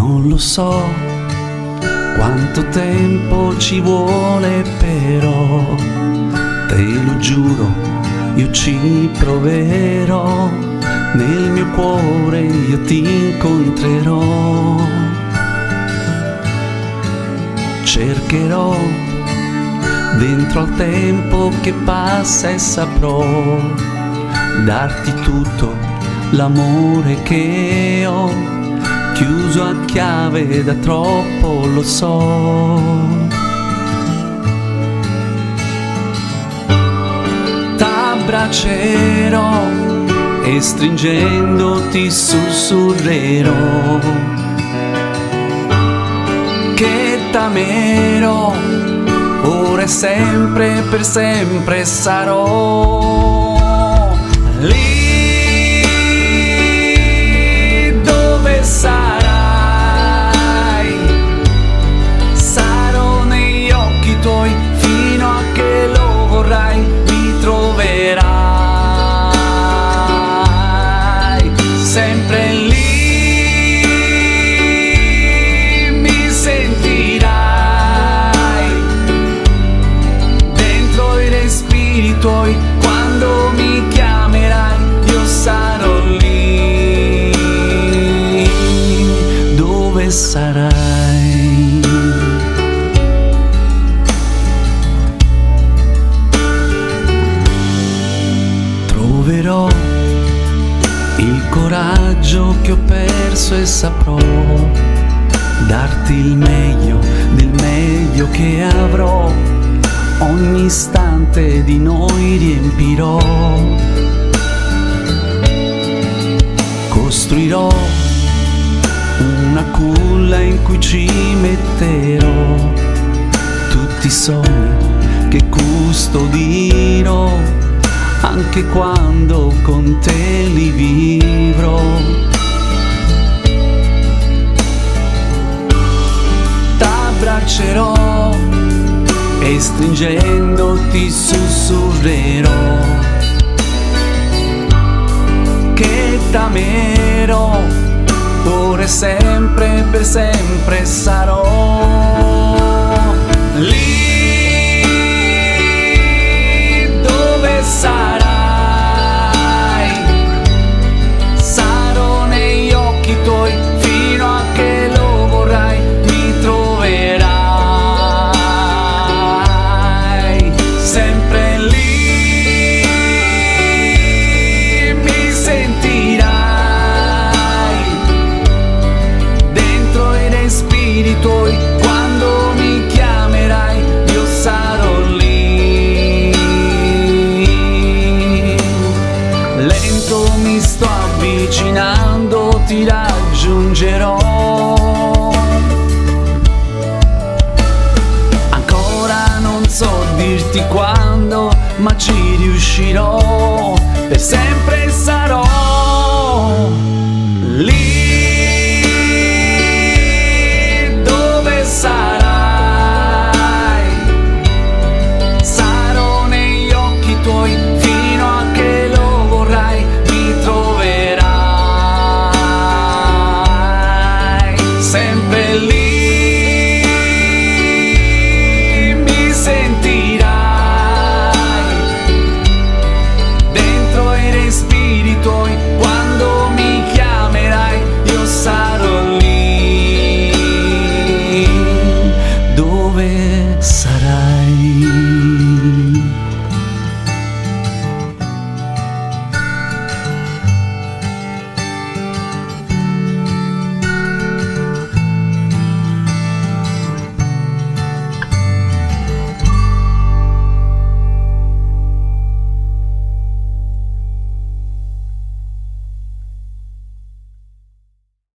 Non lo so quanto tempo ci vuole, però te lo giuro, io ci proverò. Nel mio cuore io ti incontrerò. Cercherò dentro al tempo che passa e saprò darti tutto l'amore che ho, chiuso a chiave da troppo, lo so. T'abbraccerò e stringendoti sussurrerò che t'amerò, ora e sempre, per sempre sarò lì dove sarai. Sarò negli occhi tuoi fino a che lo vorrai, mi troverai sempre lì. Mi sentirai dentro i respiri tuoi, quando mi chiamerai io sarò lì dove sarai. Troverò il coraggio che ho perso e saprò darti il meglio del meglio che avrò. Ogni istante di noi riempirò. Costruirò una culla in cui ci metterò tutti i sogni che custodirò, anche quando con te li vivrò. T'abbraccerò e stringendoti sussurrerò che t'amerò, ora e sempre, per sempre sarò lì dove sarai. Sarò negli occhi tuoi fino a che lo vorrai, mi troverai sempre lì. Mi sentirai dentro i respiri tuoi, quando mi chiamerai io sarò lì. Lento mi sto avvicinando, ti raggiungerò. Ancora non so dirti quando, ma ci riuscirò. Per sempre sarò